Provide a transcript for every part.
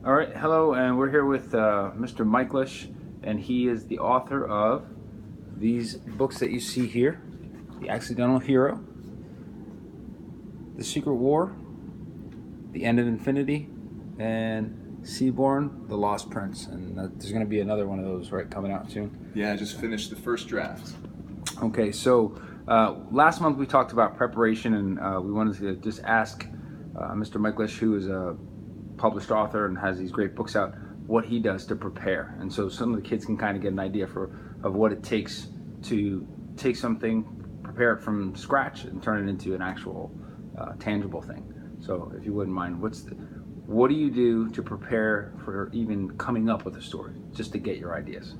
All right, hello, and we're here with Mr. Myklusch, and he is the author of these books that you see here: The Accidental Hero, The Secret War, The End of Infinity, and Seaborn, The Lost Prince. And there's going to be another one of those, right, coming out soon. Yeah, I just finished the first draft. Okay, so last month we talked about preparation, and we wanted to just ask Mr. Myklusch, who is a published author and has these great books out, what he does to prepare. And so some of the kids can kind of get an idea of what it takes to take something, prepare it from scratch, and turn it into an actual tangible thing. So if you wouldn't mind, what do you do to prepare for even coming up with a story, just to get your ideas?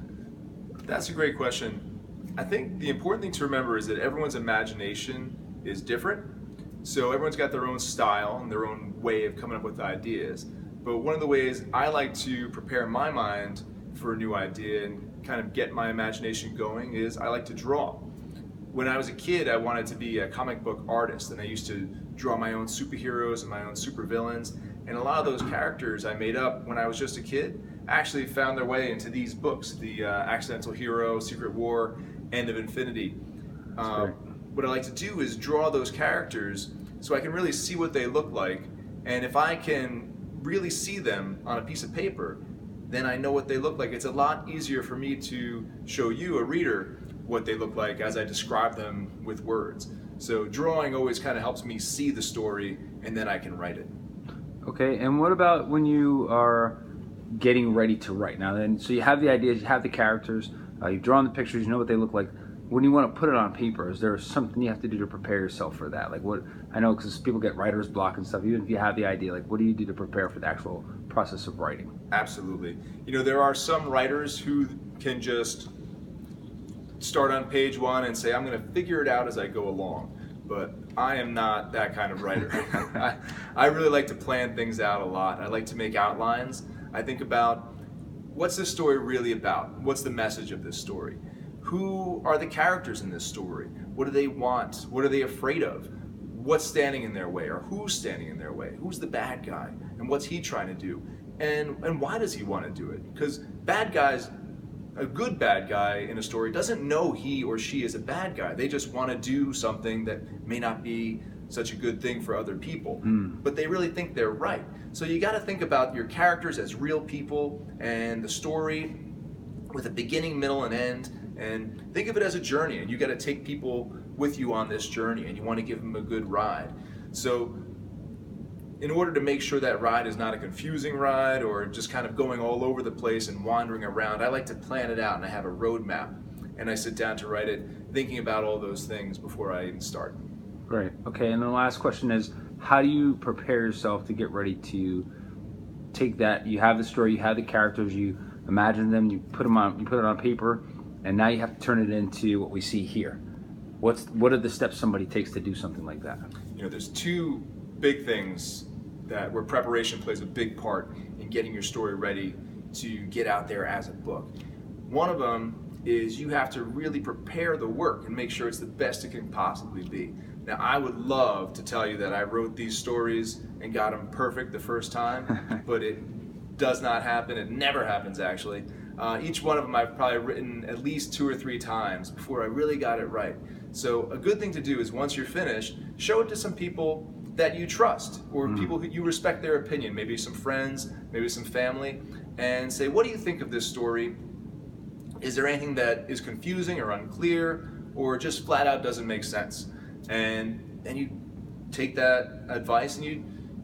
That's a great question. I think the important thing to remember is that everyone's imagination is different. So everyone's got their own style and their own way of coming up with ideas. But one of the ways I like to prepare my mind for a new idea and kind of get my imagination going is I like to draw. When I was a kid, I wanted to be a comic book artist, and I used to draw my own superheroes and my own supervillains. And a lot of those characters I made up when I was just a kid actually found their way into these books: the Accidental Hero, Secret War, End of Infinity. What I like to do is draw those characters so I can really see what they look like, and if I can really see them on a piece of paper, then I know what they look like. It's a lot easier for me to show you, a reader, what they look like as I describe them with words. So drawing always kind of helps me see the story, and then I can write it. Okay, and what about when you are getting ready to write? Now then, so you have the ideas, you have the characters, you've drawn the pictures, you know what they look like. When you want to put it on paper, is there something you have to do to prepare yourself for that? Like what, I know because people get writer's block and stuff, even if you have the idea, like what do you do to prepare for the actual process of writing? Absolutely. You know, there are some writers who can just start on page one and say, I'm going to figure it out as I go along. But I am not that kind of writer. I really like to plan things out a lot. I like to make outlines. I think about, what's this story really about? What's the message of this story? Who are the characters in this story? What do they want? What are they afraid of? What's standing in their way, or who's standing in their way? Who's the bad guy, and what's he trying to do? And why does he want to do it? Because a good bad guy in a story doesn't know he or she is a bad guy. They just want to do something that may not be such a good thing for other people, but they really think they're right. So you got to think about your characters as real people, and the story with a beginning, middle, and end, and think of it as a journey, and you got to take people with you on this journey, and you want to give them a good ride. So in order to make sure that ride is not a confusing ride or just kind of going all over the place and wandering around, I like to plan it out, and I have a roadmap, and I sit down to write it thinking about all those things before I even start. Great. Okay, and the last question is, how do you prepare yourself to get ready to take that, you have the story, you have the characters, you imagine them, you put it on paper, and now you have to turn it into what we see here. What are the steps somebody takes to do something like that? You know, there's two big things where preparation plays a big part in getting your story ready to get out there as a book. One of them is you have to really prepare the work and make sure it's the best it can possibly be. Now, I would love to tell you that I wrote these stories and got them perfect the first time, but it does not happen. It never happens, actually. Each one of them I've probably written at least 2 or 3 times before I really got it right. So a good thing to do is, once you're finished, show it to some people that you trust, or people who you respect their opinion, maybe some friends, maybe some family, and say, what do you think of this story? Is there anything that is confusing or unclear, or just flat out doesn't make sense? And you take that advice and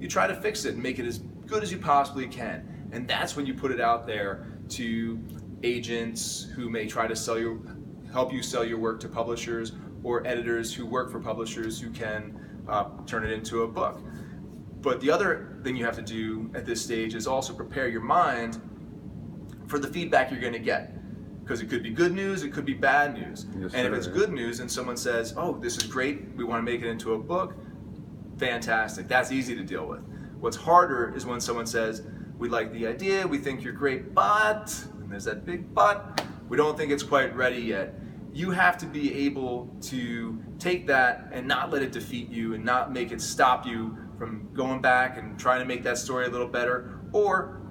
you try to fix it and make it as good as you possibly can. And that's when you put it out there to agents who may try to help you sell your work to publishers, or editors who work for publishers who can turn it into a book. But the other thing you have to do at this stage is also prepare your mind for the feedback you're going to get. Because it could be good news, it could be bad news. Yes, and sir, if it's good news and someone says, oh, this is great, we want to make it into a book, fantastic. That's easy to deal with. What's harder is when someone says, we like the idea, we think you're great, but, and there's that big but, we don't think it's quite ready yet. You have to be able to take that and not let it defeat you, and not make it stop you from going back and trying to make that story a little better, or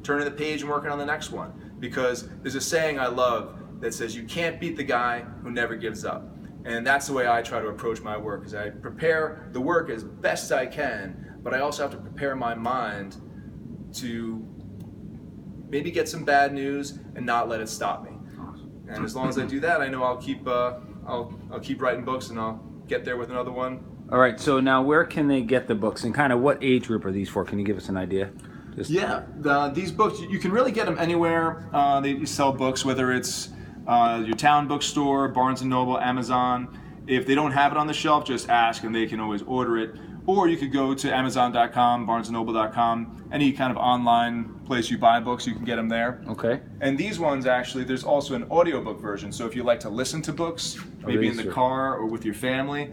turning the page and working on the next one. Because there's a saying I love that says you can't beat the guy who never gives up. And that's the way I try to approach my work, is I prepare the work as best I can, but I also have to prepare my mind to maybe get some bad news and not let it stop me. And as long as I do that, I know I'll keep writing books, and I'll get there with another one. All right, so now where can they get the books, and kind of what age group are these for? Can you give us an idea? These books, you can really get them anywhere they sell books, whether it's your town bookstore, Barnes & Noble, Amazon. If they don't have it on the shelf, just ask and they can always order it. Or you could go to Amazon.com, BarnesandNoble.com, any kind of online place you buy books, you can get them there. Okay. And these ones, actually, there's also an audiobook version. So if you like to listen to books, maybe in the car or with your family,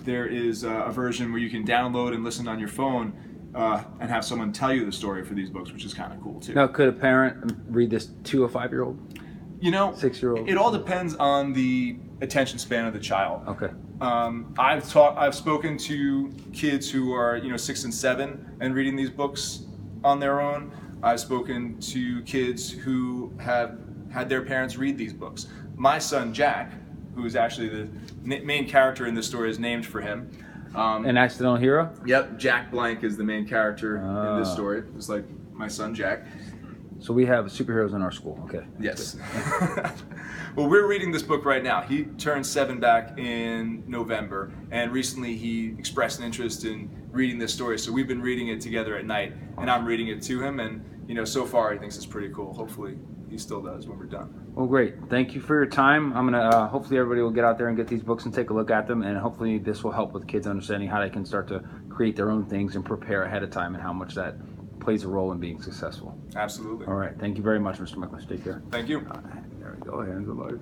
there is a version where you can download and listen on your phone and have someone tell you the story for these books, which is kind of cool too. Now, could a parent read this to a 5-year-old? 6-year-old? It all depends on the attention span of the child. Okay. I've spoken to kids who are 6 and 7 and reading these books on their own. I've spoken to kids who have had their parents read these books. My son Jack, who is actually the main character in this story, is named for him. An accidental hero? Yep, Jack Blank is the main character in this story. It's like my son Jack. So we have superheroes in our school. Okay. Yes. Well, we're reading this book right now. He turned 7 back in November, and recently he expressed an interest in reading this story. So we've been reading it together at night, and I'm reading it to him. And so far he thinks it's pretty cool. Hopefully he still does when we're done. Well, great. Thank you for your time. I'm gonna hopefully everybody will get out there and get these books and take a look at them, and hopefully this will help with kids understanding how they can start to create their own things and prepare ahead of time, and how much that plays a role in being successful. Absolutely. All right. Thank you very much, Mr. Myklusch. Take care. Thank you. There we go. Hands alive.